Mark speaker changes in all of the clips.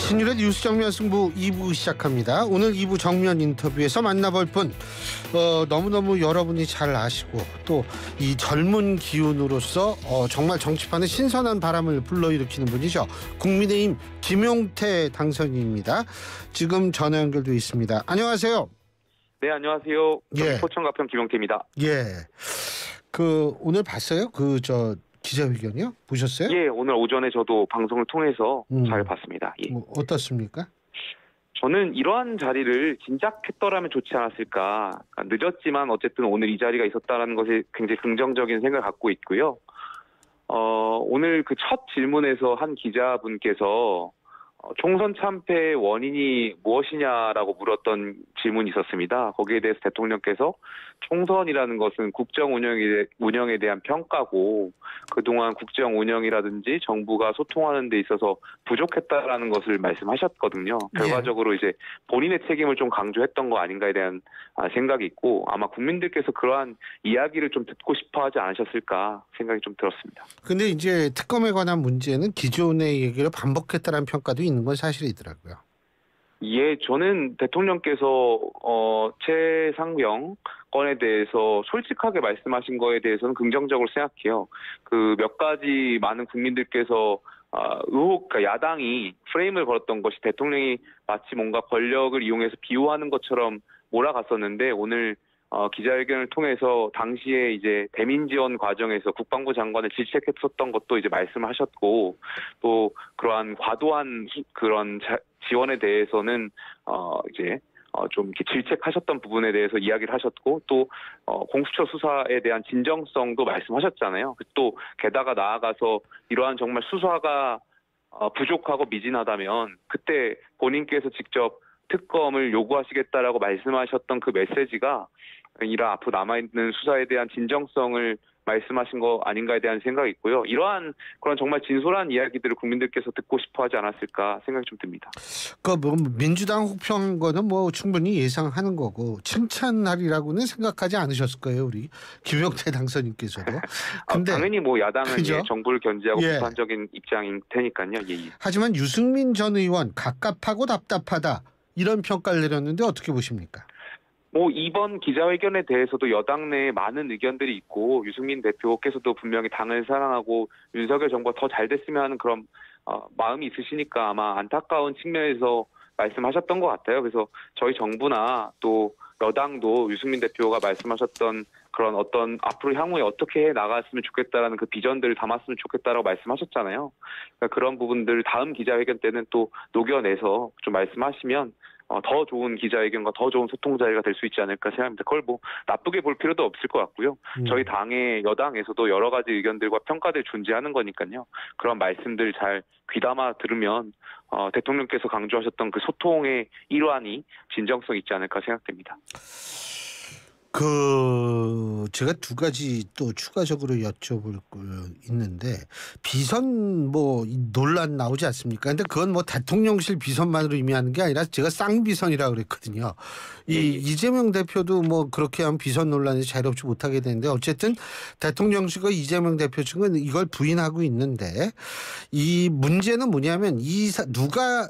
Speaker 1: 신율의 뉴스 정면 승부 2부 시작합니다. 오늘 2부 정면 인터뷰에서 만나볼 분 너무너무 여러분이 잘 아시고 또 이 젊은 기운으로서 정말 정치판에 신선한 바람을 불러일으키는 분이죠. 국민의힘 김용태 당선인입니다. 지금 전화 연결돼 있습니다. 안녕하세요.
Speaker 2: 네, 안녕하세요.
Speaker 1: 예.
Speaker 2: 포천가평 김용태입니다.
Speaker 1: 예. 오늘 봤어요? 기자회견이요? 보셨어요?
Speaker 2: 예, 오늘 오전에 저도 방송을 통해서 잘 봤습니다. 예.
Speaker 1: 어떻습니까?
Speaker 2: 저는 이러한 자리를 진작했더라면 좋지 않았을까. 늦었지만 어쨌든 오늘 이 자리가 있었다는 것에 굉장히 긍정적인 생각을 갖고 있고요. 오늘 그 첫 질문에서 한 기자분께서 총선 참패의 원인이 무엇이냐라고 물었던 질문이 있었습니다. 거기에 대해서 대통령께서 총선이라는 것은 국정 운영에 대한 평가고 그동안 국정 운영이라든지 정부가 소통하는 데 있어서 부족했다라는 것을 말씀하셨거든요. 결과적으로 이제 본인의 책임을 좀 강조했던 거 아닌가에 대한 생각이 있고 아마 국민들께서 그러한 이야기를 좀 듣고 싶어 하지 않으셨을까 생각이 좀 들었습니다.
Speaker 1: 근데 이제 특검에 관한 문제는 기존의 얘기를 반복했다는 평가도 있는 건 사실이더라고요.
Speaker 2: 예, 저는 대통령께서 최상병 건에 대해서 솔직하게 말씀하신 거에 대해서는 긍정적으로 생각해요. 그 몇 가지 많은 국민들께서 그러니까 야당이 프레임을 걸었던 것이 대통령이 마치 뭔가 권력을 이용해서 비호하는 것처럼 몰아갔었는데 오늘 기자회견을 통해서 당시에 이제 대민 지원 과정에서 국방부 장관을 질책했었던 것도 이제 말씀하셨고 또 그러한 과도한 그런 지원에 대해서는 이제 좀 이렇게 질책하셨던 부분에 대해서 이야기를 하셨고 또 공수처 수사에 대한 진정성도 말씀하셨잖아요. 또 게다가 나아가서 이러한 정말 수사가 부족하고 미진하다면 그때 본인께서 직접 특검을 요구하시겠다라고 말씀하셨던 그 메시지가 이런 앞으로 남아있는 수사에 대한 진정성을 말씀하신 거 아닌가에 대한 생각이 있고요. 이러한 그런 정말 진솔한 이야기들을 국민들께서 듣고 싶어 하지 않았을까 생각이 좀 듭니다.
Speaker 1: 민주당 혹평한 거는 충분히 예상하는 거고 칭찬하리라고는 생각하지 않으셨을 거예요. 우리 김용태 당선인께서도. 근데
Speaker 2: 당연히 야당은
Speaker 1: 그죠?
Speaker 2: 정부를 견제하고 비판적인 입장일 테니까요. 예.
Speaker 1: 하지만 유승민 전 의원 갑갑하고 답답하다 이런 평가를 내렸는데 어떻게 보십니까?
Speaker 2: 이번 기자회견에 대해서도 여당 내에 많은 의견들이 있고 유승민 대표께서도 분명히 당을 사랑하고 윤석열 정부가 더 잘 됐으면 하는 그런 마음이 있으시니까 아마 안타까운 측면에서 말씀하셨던 것 같아요. 그래서 저희 정부나 또 여당도 유승민 대표가 말씀하셨던 그런 어떤 앞으로 향후에 어떻게 해 나갔으면 좋겠다라는 그 비전들을 담았으면 좋겠다라고 말씀하셨잖아요. 그러니까 그런 부분들을 다음 기자회견 때는 또 녹여내서 좀 말씀하시면 더 좋은 기자회견과 더 좋은 소통 자리가 될 수 있지 않을까 생각합니다. 그걸 나쁘게 볼 필요도 없을 것 같고요. 저희 당의 여당에서도 여러 가지 의견들과 평가들 존재하는 거니까요. 그런 말씀들 잘 귀담아 들으면 대통령께서 강조하셨던 그 소통의 일환이 진정성 있지 않을까 생각됩니다.
Speaker 1: 제가 두 가지 또 추가적으로 여쭤볼 거 있는데 비선 논란 나오지 않습니까? 근데 그건 대통령실 비선만으로 의미하는 게 아니라 제가 쌍비선이라고 그랬거든요. 이재명 대표도 그렇게 하면 비선 논란이 자유롭지 못하게 되는데 어쨌든 대통령실과 이재명 대표 측은 이걸 부인하고 있는데 이 문제는 뭐냐면 누가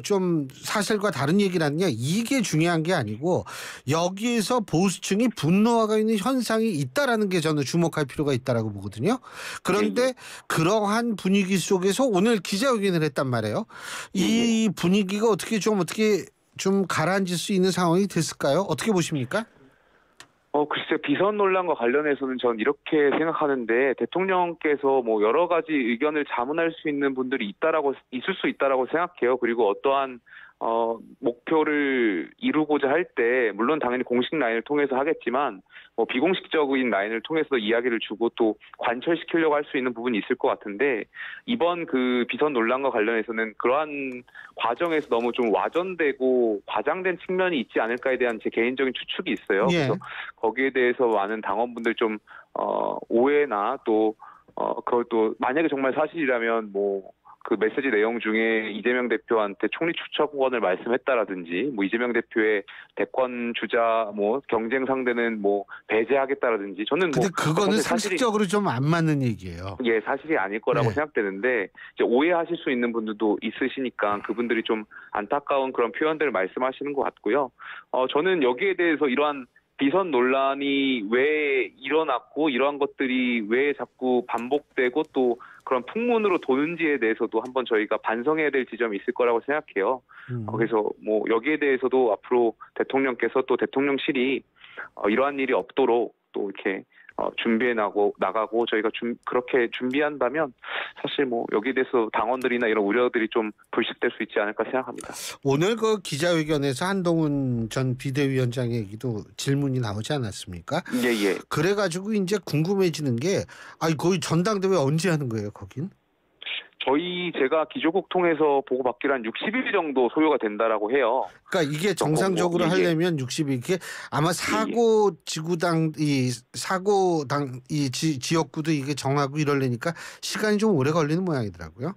Speaker 1: 좀 사실과 다른 얘기를 하느냐 이게 중요한 게 아니고 여기에서 보수층이 분노하고 있는 현상이 있다라는 게 저는 주목할 필요가 있다라고 보거든요. 그런데 그러한 분위기 속에서 오늘 기자회견을 했단 말이에요. 이 분위기가 어떻게 좀 가라앉을 수 있는 상황이 됐을까요? 어떻게 보십니까?
Speaker 2: 글쎄요. 비선 논란과 관련해서는 전 이렇게 생각하는데 대통령께서 여러 가지 의견을 자문할 수 있는 분들이 있을 수 있다라고 생각해요. 그리고 어떠한 목표를 이루고자 할 때 물론 당연히 공식 라인을 통해서 하겠지만 비공식적인 라인을 통해서 이야기를 주고 또 관철시키려고 할 수 있는 부분이 있을 것 같은데 이번 그 비선 논란과 관련해서는 그러한 과정에서 너무 좀 와전되고 과장된 측면이 있지 않을까에 대한 제 개인적인 추측이 있어요. 그래서 거기에 대해서 많은 당원분들 좀 오해나 또 그것도 만약에 정말 사실이라면 그 메시지 내용 중에 이재명 대표한테 총리 추천권을 말씀했다라든지, 뭐 이재명 대표의 대권 주자 뭐 경쟁 상대는 뭐 배제하겠다라든지, 저는 뭐
Speaker 1: 근데 그거는
Speaker 2: 사실
Speaker 1: 상식적으로 좀 안 맞는 얘기예요.
Speaker 2: 예, 사실이 아닐 거라고
Speaker 1: 네.
Speaker 2: 생각되는데, 이제 오해하실 수 있는 분들도 있으시니까 그분들이 좀 안타까운 그런 표현들을 말씀하시는 것 같고요. 저는 여기에 대해서 이러한 비선 논란이 왜 일어났고 이러한 것들이 왜 자꾸 반복되고 또 그런 풍문으로 도는지에 대해서도 한번 저희가 반성해야 될 지점이 있을 거라고 생각해요. 그래서 뭐 여기에 대해서도 앞으로 대통령께서 또 대통령실이 이러한 일이 없도록 또 이렇게 준비해 나가고 저희가 그렇게 준비한다면 사실 뭐 여기에 대해서 당원들이나 이런 우려들이 좀 불식될 수 있지 않을까 생각합니다.
Speaker 1: 오늘 그 기자회견에서 한동훈 전 비대위원장에게도 질문이 나오지 않았습니까?
Speaker 2: 예.
Speaker 1: 그래가지고 이제 궁금해지는 게, 거기 전당대회 언제 하는 거예요, 거긴?
Speaker 2: 제가 기조국 통해서 보고받기로 한 60일 정도 소요가 된다라고 해요.
Speaker 1: 그러니까 이게 정상적으로 하려면 60일, 이게 아마 사고 지구당 지역구도 이게 정하고 이러려니까 시간이 좀 오래 걸리는 모양이더라고요.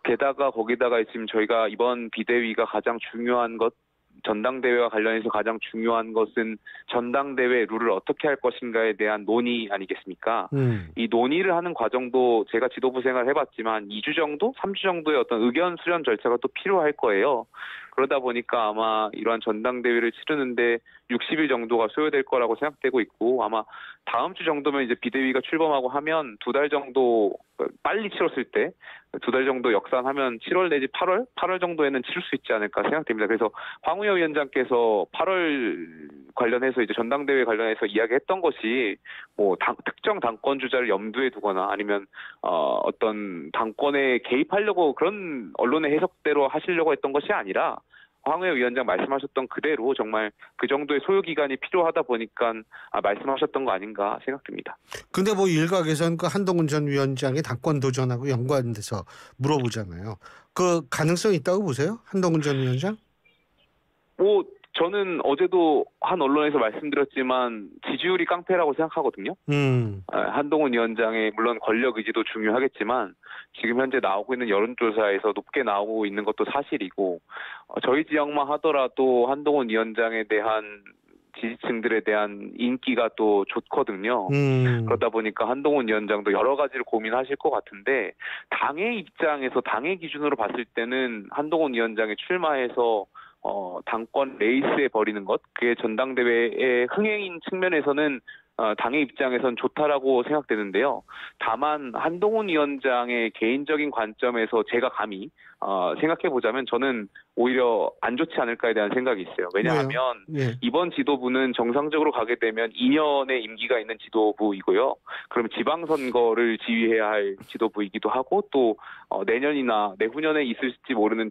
Speaker 2: 게다가 거기다가 지금 저희가 이번 비대위가 가장 중요한 것, 전당대회와 관련해서 가장 중요한 것은 전당대회 룰을 어떻게 할 것인가에 대한 논의 아니겠습니까? 이 논의를 하는 과정도 제가 지도부 생활을 해봤지만 2주 정도, 3주 정도의 어떤 의견 수렴 절차가 또 필요할 거예요. 그러다 보니까 아마 이러한 전당대회를 치르는데 60일 정도가 소요될 거라고 생각되고 있고, 아마 다음 주 정도면 이제 비대위가 출범하고 하면 2달 정도 빨리 치렀을 때 2달 정도 역산하면 7월 내지 8월 정도에는 치를 수 있지 않을까 생각됩니다. 그래서 황우여 위원장께서 8월 관련해서 이제 전당대회 관련해서 이야기했던 것이 뭐 특정 당권 주자를 염두에 두거나 아니면 어떤 당권에 개입하려고 그런 언론의 해석대로 하시려고 했던 것이 아니라 황우여 위원장 말씀하셨던 그대로 정말 그 정도의 소요 기간이 필요하다 보니까 말씀하셨던 거 아닌가 생각됩니다.
Speaker 1: 근데 뭐 일각에서는 그 한동훈 전 위원장의 당권 도전하고 연관돼서 물어보잖아요. 그 가능성이 있다고 보세요? 한동훈 전 위원장?
Speaker 2: 뭐 저는 어제도 한 언론에서 말씀드렸지만 지지율이 깡패라고 생각하거든요. 한동훈 위원장의 물론 권력 의지도 중요하겠지만 지금 현재 나오고 있는 여론조사에서 높게 나오고 있는 것도 사실이고, 저희 지역만 하더라도 한동훈 위원장에 대한 지지층들에 대한 인기가 또 좋거든요. 그러다 보니까 한동훈 위원장도 여러 가지를 고민하실 것 같은데, 당의 입장에서 당의 기준으로 봤을 때는 한동훈 위원장이 출마해서 당권 레이스에 벌이는 것, 그게 전당대회의 흥행인 측면에서는 당의 입장에선 좋다라고 생각되는데요. 다만 한동훈 위원장의 개인적인 관점에서 제가 감히 생각해보자면 저는 오히려 안 좋지 않을까에 대한 생각이 있어요. 왜냐하면 이번 지도부는 정상적으로 가게 되면 2년의 임기가 있는 지도부이고요. 그러면 지방선거를 지휘해야 할 지도부이기도 하고, 또 내년이나 내후년에 있을지 모르는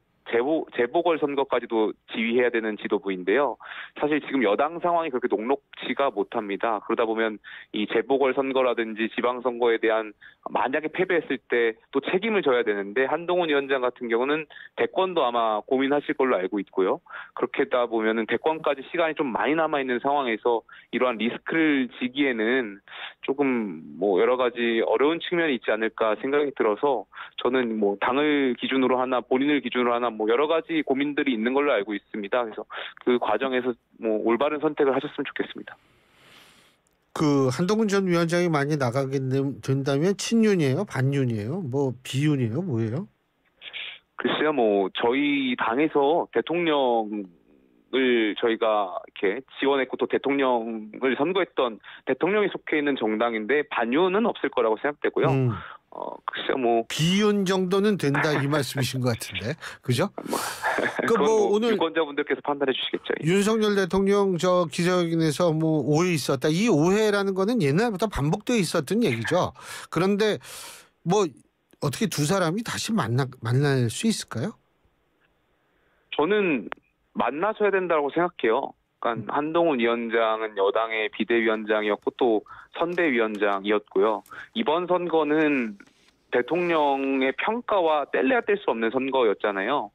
Speaker 2: 재보궐선거까지도 지휘해야 되는 지도부인데요. 사실 지금 여당 상황이 그렇게 녹록지가 못합니다. 그러다 보면 이 재보궐선거라든지 지방선거에 대한, 만약에 패배했을 때 또 책임을 져야 되는데, 한동훈 위원장 같은 경우는 대권도 아마 고민하실 걸로 알고 있고요. 그렇게 하다 보면은 대권까지 시간이 좀 많이 남아있는 상황에서 이러한 리스크를 지기에는 조금 뭐 여러 가지 어려운 측면이 있지 않을까 생각이 들어서, 저는 뭐 당을 기준으로 하나 본인을 기준으로 하나 뭐 여러 가지 고민들이 있는 걸로 알고 있습니다. 그래서 그 과정에서 뭐 올바른 선택을 하셨으면 좋겠습니다.
Speaker 1: 그 한동훈 전 위원장이 많이 나가게 된다면 친윤이에요, 반윤이에요, 뭐 비윤이에요, 뭐예요?
Speaker 2: 글쎄요, 뭐 저희 당에서 대통령을 저희가 이렇게 지원했고 또 대통령을 선거했던, 대통령이 속해 있는 정당인데 반윤은 없을 거라고 생각되고요. 글쎄요, 뭐
Speaker 1: 비윤 정도는 된다 이 말씀이신 것 같은데, 그죠?
Speaker 2: 그건 뭐 오늘 유권자분들께서 판단해 주시겠죠.
Speaker 1: 윤석열 대통령 저 기자회견에서 뭐 오해 있었다. 이 오해라는 거는 옛날부터 반복되어 있었던 얘기죠. 그런데 뭐 어떻게 두 사람이 다시 만날 수 있을까요?
Speaker 2: 저는 만나셔야 된다고 생각해요. 그러니까 한동훈 위원장은 여당의 비대위원장이었고 또 선대위원장이었고요. 이번 선거는 대통령의 평가와 뗄래야 뗄 수 없는 선거였잖아요.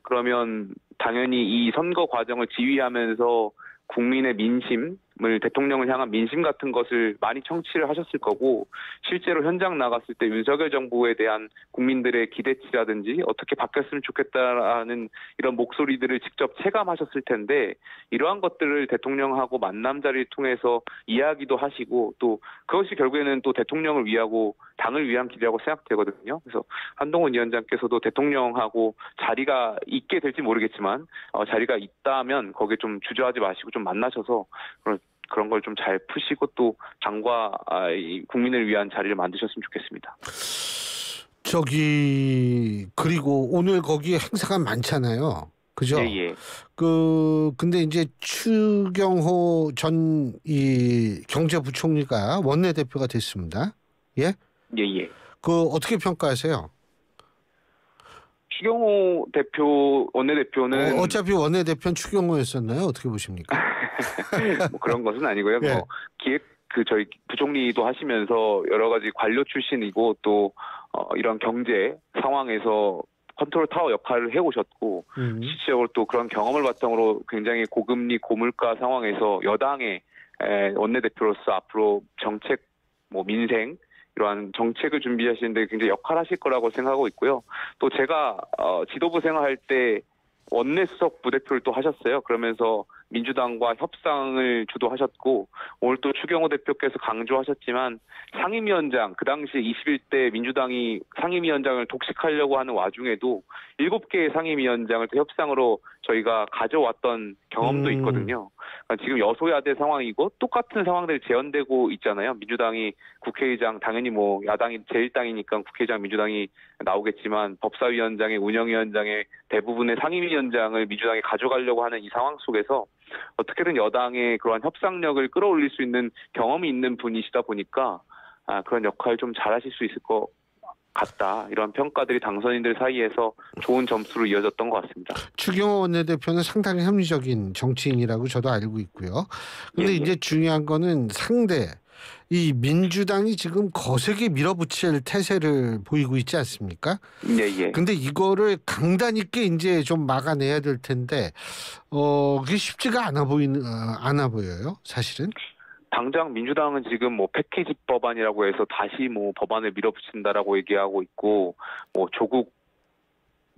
Speaker 2: 그러면 당연히 이 선거 과정을 지휘하면서 국민의 민심, 대통령을 향한 민심 같은 것을 많이 청취를 하셨을 거고 실제로 현장 나갔을 때 윤석열 정부에 대한 국민들의 기대치라든지 어떻게 바뀌었으면 좋겠다라는 이런 목소리들을 직접 체감하셨을 텐데 이러한 것들을 대통령하고 만남 자리를 통해서 이야기도 하시고 또 그것이 결국에는 또 대통령을 위하고 당을 위한 길이라고 생각되거든요. 그래서 한동훈 위원장께서도 대통령하고 자리가 있게 될지 모르겠지만 자리가 있다면 거기에 좀 주저하지 마시고 좀 만나셔서 그런 걸 좀 잘 푸시고 또 당과 이 국민을 위한 자리를 만드셨으면 좋겠습니다.
Speaker 1: 그리고 오늘 거기에 행사가 많잖아요. 그죠?
Speaker 2: 예.
Speaker 1: 근데 이제 추경호 전 이 경제부총리가 원내대표가 됐습니다. 예?
Speaker 2: 예.
Speaker 1: 어떻게 평가하세요?
Speaker 2: 추경호 원내대표는
Speaker 1: 어차피 원내대표는 추경호였었나요? 어떻게 보십니까?
Speaker 2: 뭐 그런 것은 아니고요.
Speaker 1: 예.
Speaker 2: 뭐 저희 부총리도 하시면서 여러 가지 관료 출신이고 또 이런 경제 상황에서 컨트롤 타워 역할을 해오셨고 실질적으로 또 그런 경험을 바탕으로 굉장히 고금리 고물가 상황에서 여당의 원내대표로서 앞으로 정책 민생 이러한 정책을 준비하시는데 굉장히 역할하실 거라고 생각하고 있고요. 또 제가 지도부 생활할 때 원내 수석 부대표를 또 하셨어요. 그러면서 민주당과 협상을 주도하셨고 오늘 또 추경호 대표께서 강조하셨지만 상임위원장 그 당시 21대 민주당이 상임위원장을 독식하려고 하는 와중에도 7개의 상임위원장을 또 협상으로 저희가 가져왔던 경험도 있거든요. 그러니까 지금 여소야대 상황이고 똑같은 상황들이 재현되고 있잖아요. 민주당이 국회의장 당연히 뭐 야당이 제1당이니까 국회의장 민주당이 나오겠지만 법사위원장의 운영위원장의 대부분의 상임위원장을 민주당이 가져가려고 하는 이 상황 속에서 어떻게든 여당의 그러한 협상력을 끌어올릴 수 있는 경험이 있는 분이시다 보니까 그런 역할 좀 잘하실 수 있을 것 같다. 이런 평가들이 당선인들 사이에서 좋은 점수로 이어졌던 것 같습니다.
Speaker 1: 추경호 원내대표는 상당히 합리적인 정치인이라고 저도 알고 있고요. 그런데 이제 중요한 거는 이 민주당이 지금 거세게 밀어붙일 태세를 보이고 있지 않습니까? 근데 이거를 강단 있게 이제 좀 막아내야 될 텐데 그게 쉽지가 않아 보여요, 사실은.
Speaker 2: 당장 민주당은 지금 패키지 법안이라고 해서 다시 법안을 밀어붙인다라고 얘기하고 있고 조국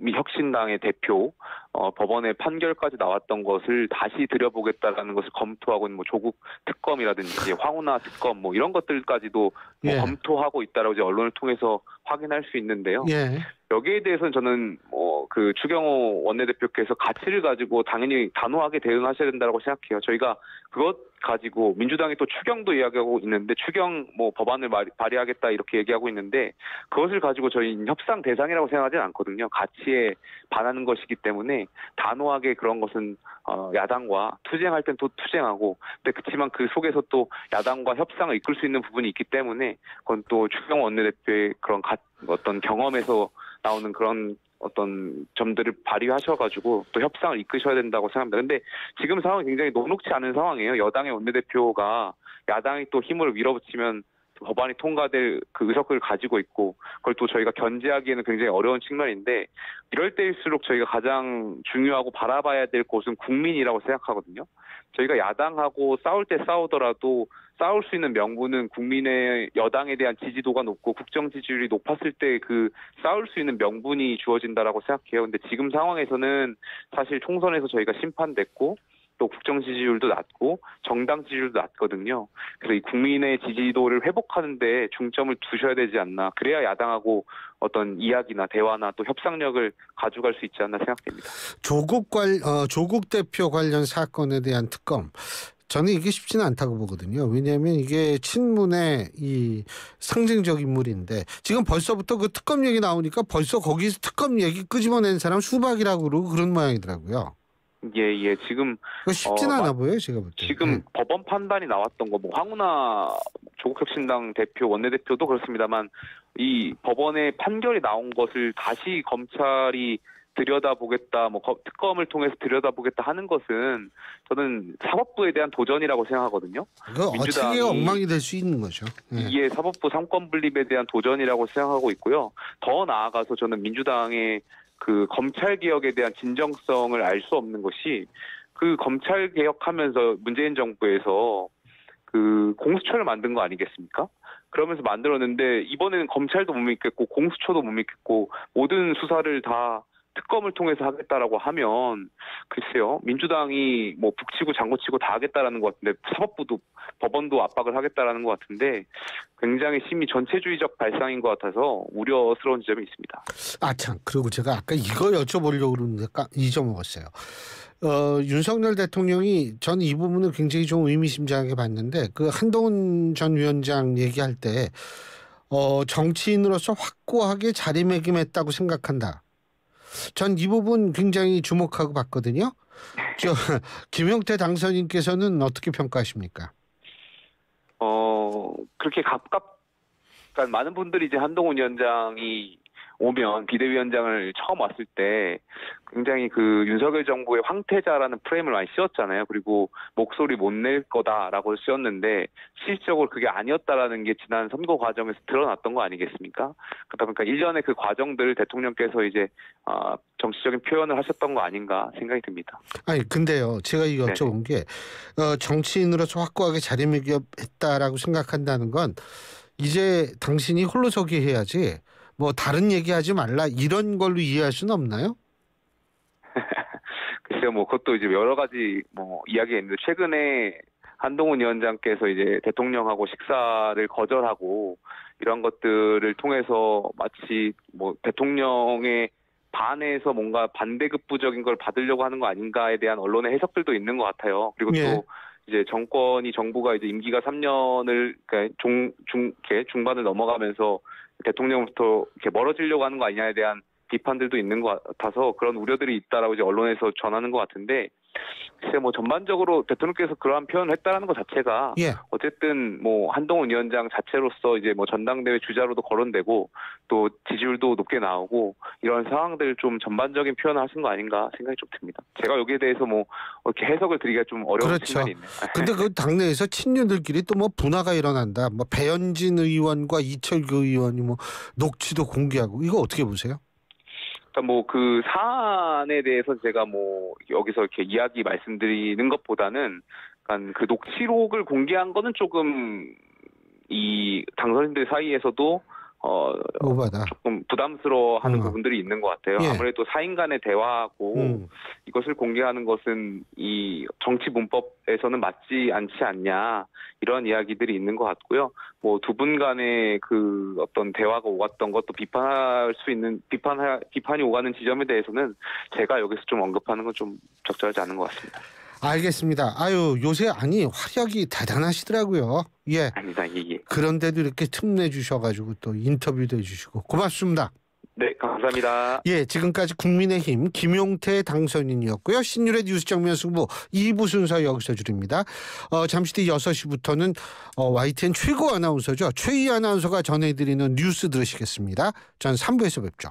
Speaker 2: 혁신당의 대표 법원의 판결까지 나왔던 것을 다시 들여보겠다라는 것을 검토하고 있는 조국 특검이라든지 황운하 특검 이런 것들까지도 검토하고 있다라고 이제 언론을 통해서 확인할 수 있는데요. 여기에 대해서는 저는 그 추경호 원내대표께서 가치를 가지고 당연히 단호하게 대응하셔야 된다고 생각해요. 저희가 그것 가지고 민주당이 또 추경도 이야기하고 있는데 추경 법안을 발의하겠다 이렇게 얘기하고 있는데 그것을 가지고 저희 협상 대상이라고 생각하지는 않거든요. 가치에 반하는 것이기 때문에 단호하게 그런 것은 야당과 투쟁할 땐 또 투쟁하고 근데 그렇지만 그 속에서 또 야당과 협상을 이끌 수 있는 부분이 있기 때문에 그건 또 추경호 원내대표의 그런 어떤 경험에서 나오는 그런 어떤 점들을 발휘하셔가지고 또 협상을 이끄셔야 된다고 생각합니다. 근데 지금 상황이 굉장히 녹록치 않은 상황이에요. 여당의 원내대표가 야당이 또 힘을 밀어붙이면 법안이 통과될 그 의석을 가지고 있고 그걸 또 저희가 견제하기에는 굉장히 어려운 측면인데 이럴 때일수록 저희가 가장 중요하고 바라봐야 될 곳은 국민이라고 생각하거든요. 저희가 야당하고 싸울 때 싸우더라도 싸울 수 있는 명분은 국민의 여당에 대한 지지도가 높고 국정 지지율이 높았을 때 그 싸울 수 있는 명분이 주어진다라고 생각해요. 근데 지금 상황에서는 사실 총선에서 저희가 심판됐고 또 국정 지지율도 낮고 정당 지지율도 낮거든요. 그래서 이 국민의 지지도를 회복하는 데 중점을 두셔야 되지 않나. 그래야 야당하고 어떤 이야기나 대화나 또 협상력을 가져갈 수 있지 않나 생각됩니다.
Speaker 1: 조국 대표 관련 사건에 대한 특검. 저는 이게 쉽지는 않다고 보거든요. 왜냐하면 이게 친문의 이 상징적 인물인데 지금 벌써부터 그 특검 얘기 나오니까 벌써 거기서 특검 얘기 끄집어낸 사람 수박이라고 그러고 그런 모양이더라고요.
Speaker 2: 지금
Speaker 1: 쉽지는 않아 보여요, 제가 볼 때.
Speaker 2: 지금 법원 판단이 나왔던 거, 황운하 조국혁신당 대표 원내대표도 그렇습니다만 이 법원의 판결이 나온 것을 다시 검찰이 들여다보겠다, 특검을 통해서 들여다보겠다 하는 것은 저는 사법부에 대한 도전이라고 생각하거든요.
Speaker 1: 민주당이 엉망이 될 수 있는 거죠.
Speaker 2: 이게 사법부 삼권 분립에 대한 도전이라고 생각하고 있고요. 더 나아가서 저는 민주당의 그 검찰 개혁에 대한 진정성을 알 수 없는 것이 그 검찰 개혁하면서 문재인 정부에서 그 공수처를 만든 거 아니겠습니까? 그러면서 만들었는데 이번에는 검찰도 못 믿겠고 공수처도 못 믿겠고 모든 수사를 다 특검을 통해서 하겠다라고 하면 글쎄요, 민주당이 뭐 북치고 장구치고 다 하겠다라는 것 같은데 사법부도 법원도 압박을 하겠다라는 것 같은데 굉장히 심히 전체주의적 발상인 것 같아서 우려스러운 지점이 있습니다.
Speaker 1: 아, 참. 그리고 제가 아까 이거 여쭤보려고 그러는데 잊어먹었어요. 윤석열 대통령이 전 이 부분을 굉장히 좀 의미심장하게 봤는데 그 한동훈 전 위원장 얘기할 때 정치인으로서 확고하게 자리매김했다고 생각한다. 전 이 부분 굉장히 주목하고 봤거든요. 김용태 당선인께서는 어떻게 평가하십니까?
Speaker 2: 그렇게 그러니까 많은 분들이 이제 한동훈 위원장이 오면 비대위원장을 처음 왔을 때 굉장히 그 윤석열 정부의 황태자라는 프레임을 많이 씌웠잖아요. 그리고 목소리 못 낼 거다라고 씌웠는데 실질적으로 그게 아니었다라는 게 지난 선거 과정에서 드러났던 거 아니겠습니까? 그러다 보니까 일련의 그 과정들을 대통령께서 이제 정치적인 표현을 하셨던 거 아닌가 생각이 듭니다.
Speaker 1: 아니 근데요, 제가 이 여쭤본 게 정치인으로서 확고하게 자리매김했다라고 생각한다는 건 이제 당신이 홀로서기 해야지 뭐 다른 얘기하지 말라 이런 걸로 이해할 수는 없나요?
Speaker 2: 글쎄요, 뭐 그것도 이제 여러 가지 뭐 이야기가 있는데 최근에 한동훈 위원장께서 이제 대통령하고 식사를 거절하고 이런 것들을 통해서 마치 뭐 대통령의 반에서 뭔가 반대급부적인 걸 받으려고 하는 거 아닌가에 대한 언론의 해석들도 있는 것 같아요. 그리고 또 이제 정부가 이제 임기가 3년을 그러니까 중반을 넘어가면서 대통령부터 이렇게 멀어지려고 하는 거 아니냐에 대한 비판들도 있는 것 같아서 그런 우려들이 있다라고 이제 언론에서 전하는 것 같은데 글쎄 뭐 전반적으로 대통령께서 그러한 표현을 했다라는 것 자체가 어쨌든 뭐 한동훈 위원장 자체로서 이제 뭐 전당대회 주자로도 거론되고 또 지지율도 높게 나오고 이런 상황들 좀 전반적인 표현을 하신 거 아닌가 생각이 좀 듭니다. 제가 여기에 대해서 뭐 이렇게 해석을 드리기가 좀 어려운 측면이 있네요.
Speaker 1: 근데 그 당내에서 친윤들끼리 또 뭐 분화가 일어난다. 뭐 배현진 의원과 이철규 의원이 뭐 녹취도 공개하고 이거 어떻게 보세요?
Speaker 2: 뭐 그 사안에 대해서 제가 뭐 여기서 이렇게 이야기 말씀드리는 것보다는 약간 그 녹취록을 공개한 거는 조금 이 당선인들 사이에서도 조금 부담스러워하는 부분들이 있는 것 같아요. 아무래도 사인 간의 대화고 이것을 공개하는 것은 이 정치 문법에서는 맞지 않지 않냐 이런 이야기들이 있는 것 같고요. 뭐 두 분 간의 그 어떤 대화가 오갔던 것도 비판할 수 있는 비판이 오가는 지점에 대해서는 제가 여기서 좀 언급하는 건 좀 적절하지 않은 것 같습니다.
Speaker 1: 알겠습니다. 아유 요새 활약이 대단하시더라고요. 예.
Speaker 2: 아닙니다. 예.
Speaker 1: 그런데도 이렇게 틈내 주셔가지고 또 인터뷰도 해주시고 고맙습니다.
Speaker 2: 네, 감사합니다.
Speaker 1: 예, 지금까지 국민의힘 김용태 당선인이었고요. 신율의 뉴스 정면 승부 2부 순서 여기서 줄입니다. 잠시 뒤 6시부터는 YTN 최고 아나운서죠. 최희 아나운서가 전해드리는 뉴스 들으시겠습니다. 전 3부에서 뵙죠.